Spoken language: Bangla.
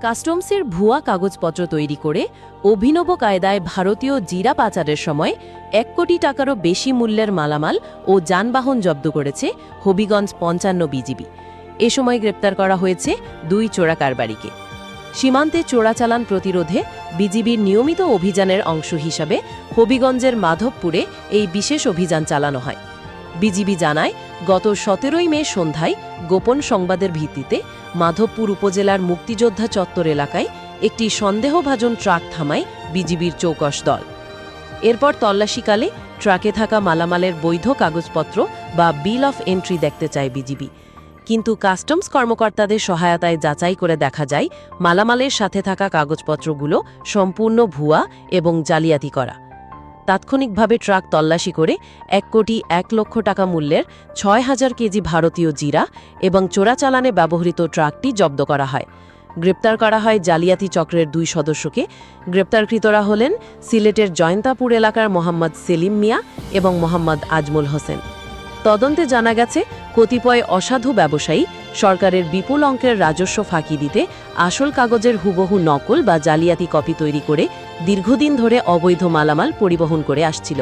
কাস্টমসের ভুয়া কাগজপত্র তৈরি করে অভিনব কায়দায় ভারতীয় জিরা পাচারের সময় ১ কোটি টাকারও বেশি মূল্যের মালামাল ও যানবাহন জব্দ করেছে হবিগঞ্জ ৫৫ বিজিবি। এ সময় গ্রেপ্তার করা হয়েছে ২ চোরা কারবারিকে। সীমান্তে চোরাচালান প্রতিরোধে বিজিবির নিয়মিত অভিযানের অংশ হিসাবে হবিগঞ্জের মাধবপুরে এই বিশেষ অভিযান চালানো হয়। বিজিবি জানায়, গত ১৭ মে সন্ধ্যায় গোপন সংবাদের ভিত্তিতে মাধবপুর উপজেলার মুক্তিযোদ্ধা চত্বর এলাকায় একটি সন্দেহভাজন ট্রাক থামায় বিজিবির চৌকস দল। এরপর তল্লাশিকালে ট্রাকে থাকা মালামালের বৈধ কাগজপত্র বা বিল অফ এন্ট্রি দেখতে চায় বিজিবি। কিন্তু কাস্টমস কর্মকর্তাদের সহায়তায় যাচাই করে দেখা যায় মালামালের সাথে থাকা কাগজপত্রগুলো সম্পূর্ণ ভুয়া এবং জালিয়াতি করা। তাৎক্ষণিকভাবে ট্রাক তল্লাশি করে ১ কোটি ১ লক্ষ টাকা মূল্যের ৬,০০০ কেজি ভারতীয় জিরা এবং চোরাচালানে ব্যবহৃত ট্রাকটি জব্দ করা হয়। গ্রেপ্তার করা হয় জালিয়াতি চক্রের ২ সদস্যকে। গ্রেপ্তারকৃতরা হলেন সিলেটের জয়ন্তাপুর এলাকার মোহাম্মদ সেলিম মিয়া এবং মোহাম্মদ আজমল হোসেন। তদন্তে জানা গেছে, কতিপয় অসাধু ব্যবসায়ী সরকারের বিপুল অঙ্কের রাজস্ব ফাঁকি দিতে আসল কাগজের হুবহু নকল বা জালিয়াতি কপি তৈরি করে দীর্ঘদিন ধরে অবৈধ মালামাল পরিবহন করে আসছিল।